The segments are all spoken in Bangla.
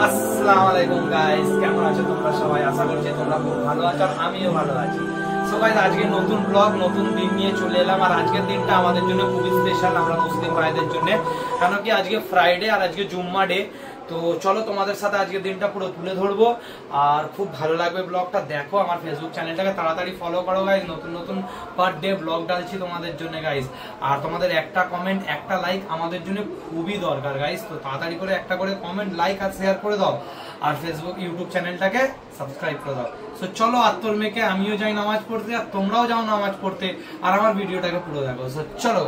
আসসালামু আলাইকুম গাইস, কেমন আছো তোমরা সবাই? আশা করছি তোমরা খুব ভালো আছো আর আমিও ভালো আছি। সো গাইস, আজকে নতুন ব্লগ, নতুন দিন নিয়ে চলে এলাম। আর আজকের দিনটা আমাদের জন্য খুবই স্পেশাল, আমরা মুসলিম ভাইদের জন্য, কারণ কি আজকে ফ্রাইডে আর আজকে জুম্মা ডে। তো চলো তোমাদের সাথে আজকের দিনটা পুরো তুলে ধরবো, আর খুব ভালো লাগবে ব্লগটা। দেখো আমার ফেসবুক চ্যানেলটাকে তাড়াতাড়ি ফলো করো গাইস, নতুন নতুন পার ডে ব্লগ ডালছি তোমাদের জন্য গাইস। আর তোমাদের একটা কমেন্ট, একটা লাইক আমাদের জন্য খুবই দরকার গাইস। তো তাড়াতাড়ি করে একটা করে কমেন্ট, লাইক আর শেয়ার করে দাও, আর ফেসবুক ইউটিউব চ্যানেলটাকে সাবস্ক্রাইব করে দাও। তো চলো আত্মর মেয়েকে আমিও যাই নামাজ পড়তে, আর তোমরাও যাও নামাজ পড়তে, আর আমার ভিডিওটাকে পুরো দেখো। চলো,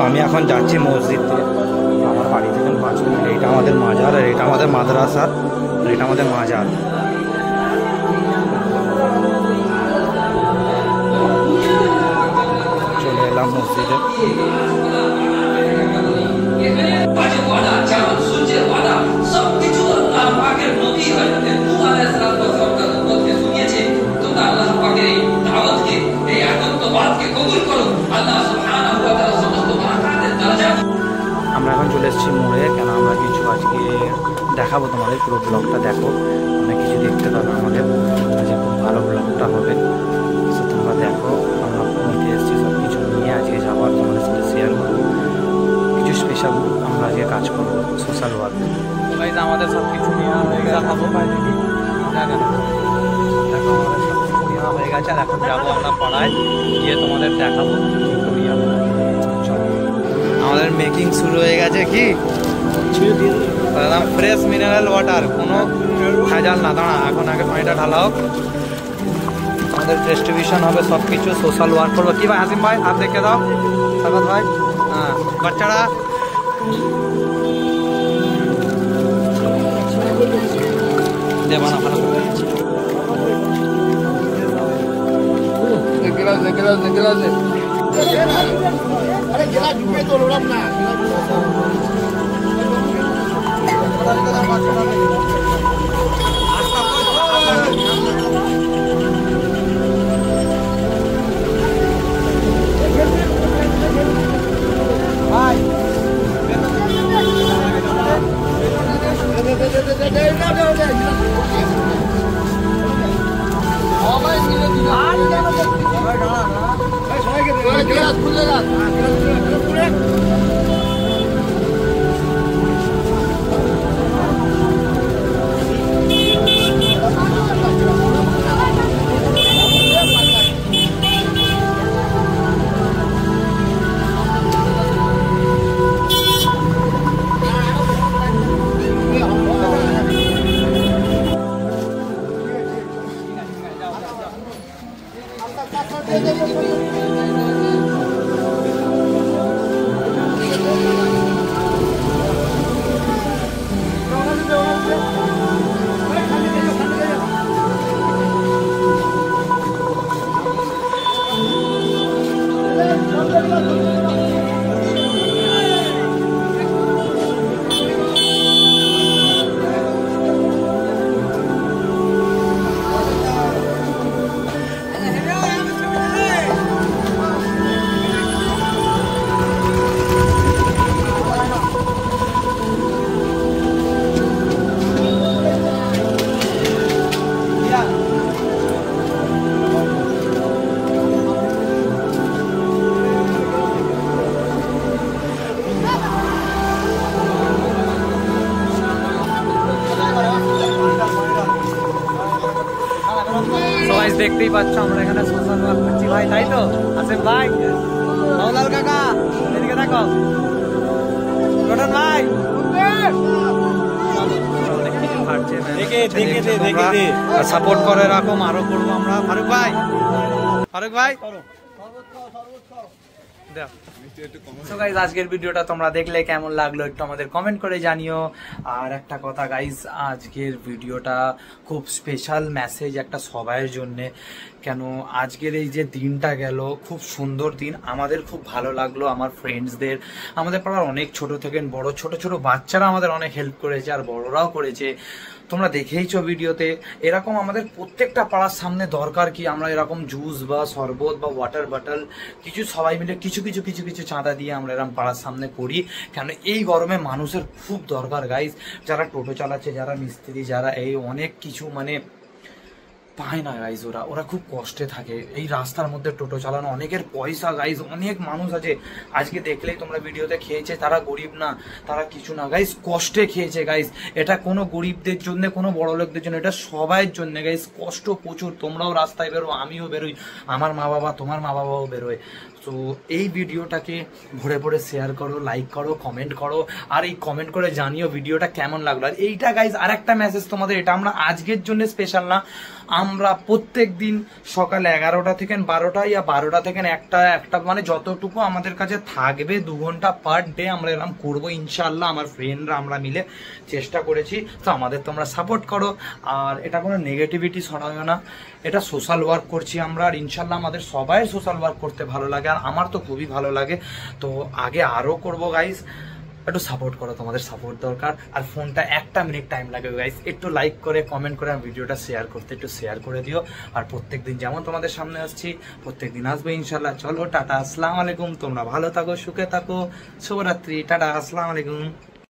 আমি এখন যাচ্ছি মসজিদে। আমার বাড়ি থেকে 5 মিনিট। এটা আমাদের মাজার, আর এটা আমাদের মাদ্রাসা, আর এটা আমাদের মাজার। চলে এলাম মসজিদে। আমরা এখন চলে এসেছি মোড়ে, কেন আমরা কিছু আজকে দেখাবো তোমাদের। পুরো ব্লগটা দেখো, অনেক কিছু দেখতে পাবে আমাদের। আজকে খুব ভালো ব্লগটা হবে, তো তোমরা দেখো। আমরা নিতে এসেছি সব কিছু নিয়ে, আজকে যাবো আর তোমাদের সাথে শেয়ার করবো। কিছু স্পেশাল আমরা আজকে কাজ করবো, সোশ্যাল ওয়ার্ক। আমাদের সব কিছু নেওয়া হয়ে গেছে, দেখো আমাদের সব কিছু নেওয়া হয়ে গেছে। আর এখন যাবো আমরা পাড়ায় গিয়ে তোমাদের দেখাবো কি করি আমরা। আমাদের মেকিং শুরু হয়ে গেছে। কি একদম ফ্রেশ মিনারেল ওয়াটার, কোনো ভেজাল না। দাঁড়া, এখন আগে পানিটা ঢালা হোক, আমাদের ডিস্ট্রিবিউশন হবে সব কিছু। সোশ্যাল ওয়ার্ক করবো। কি ভাই হাসিম ভাই, হাত দেখে দাও। সাগত ভাই, হ্যাঁ বাচ্চারা দেবা না। अरे गिला झुके तो रोड़म ना দেখতেই পাচ্ছ আমরা এখানে সোশ্যাল ওয়ার্ক করছি ভাই, তাই তো আসিফ ভাই, মাওলাল কাকা এদিকে দেখো, রতন ভাই সাপোর্ট করে রাখো, আরো করবো আমরা। ফারুক ভাই, ফারুক ভাই সো গাইজ আজকের ভিডিওটা তোমরা দেখলে কেমন লাগলো একটু আমাদের কমেন্ট করে জানিও। আর একটা কথা গাইজ, আজকের ভিডিওটা খুব স্পেশাল মেসেজ একটা সবাইয়ের জন্যে। কেন আজকের এই যে দিনটা গেল, খুব সুন্দর দিন, আমাদের খুব ভালো লাগলো। আমার ফ্রেন্ডসদের, আমাদের পাড়ার অনেক ছোট থেকে বড়, ছোট ছোট বাচ্চারা আমাদের অনেক হেল্প করেছে আর বড়রাও করেছে। তোমরা দেখেইছো ভিডিওতে। এরকম আমাদের প্রত্যেকটা পাড়ার সামনে দরকার কি আমরা এরকম জুস বা শরবত বা ওয়াটার বটল কিছু সবাই মিলে কিছু কিছু কিছু কিছু চাঁদা দিয়ে আমরা এরকম পাড়ার সামনে করি। কেন এই গরমে মানুষের খুব দরকার গাইজ। যারা টোটো চালাচ্ছে, যারা মিস্ত্রি, যারা এই অনেক কিছু মানে পায় না গাইজ, ওরা খুব কষ্টে থাকে। এই রাস্তার মধ্যে টোটো চালানো, অনেকের পয়সা গাইজ, অনেক মানুষ আছে আজকে দেখলেই তোমরা ভিডিওতে খেয়েছে, তারা গরিব না, তারা কিছু না গাইজ, কষ্টে খেয়েছে গাইজ। এটা কোনো গরিবদের জন্য, কোনো বড় লোকদের জন্য, এটা সবাইয়ের জন্য গাইজ। কষ্ট প্রচুর। তোমরাও রাস্তায় বেরো, আমিও বেরোই, আমার মা বাবা, তোমার মা বাবাও বেরোয়। তো এই ভিডিওটাকে ভরে ভরে শেয়ার করো, লাইক করো, কমেন্ট করো, আর এই কমেন্ট করে জানিও ভিডিওটা কেমন লাগলো। আর এইটা গাইজ আর একটা মেসেজ তোমাদের, এটা আমরা আজকের জন্য স্পেশাল না, আমরা প্রত্যেক দিন সকাল 11টা থেকে 12টা ইয়া 12টা থেকে একটা মানে যতটুকু আমাদের কাছে থাকবে 2 ঘন্টা পার ডে আমরা এরকম করবো ইনশাল্লাহ। আমার ফ্রেন্ডরা আমরা মিলে চেষ্টা করেছি। তো আমাদের তোমরা সাপোর্ট করো। আর এটা কোনো নেগেটিভিটি ছড়াবে না, এটা সোশ্যাল ওয়ার্ক করছি আমরা। আর ইনশাল্লাহ আমাদের সবাই সোশ্যাল ওয়ার্ক করতে ভালো লাগে, আর আমার তো খুবই ভালো লাগে। তো আগে আরও করবো গাইজ, একটু সাপোর্ট করো, তোমাদের সাপোর্ট দরকার। আর ফোনটা 1 মিনিট টাইম লাগবে গাইস, একটু লাইক করে কমেন্ট করে ভিডিওটা শেয়ার করতে একটু শেয়ার করে দিও। আর প্রত্যেকদিন যেমন তোমাদের সামনে আসছি প্রত্যেকদিন আসবে ইনশাল্লাহ। চলো টাটা, আসসালামু আলাইকুম। তোমরা ভালো থাকো, সুখে থাকো, শুভরাত্রি, টাটা, আসসালামু আলাইকুম।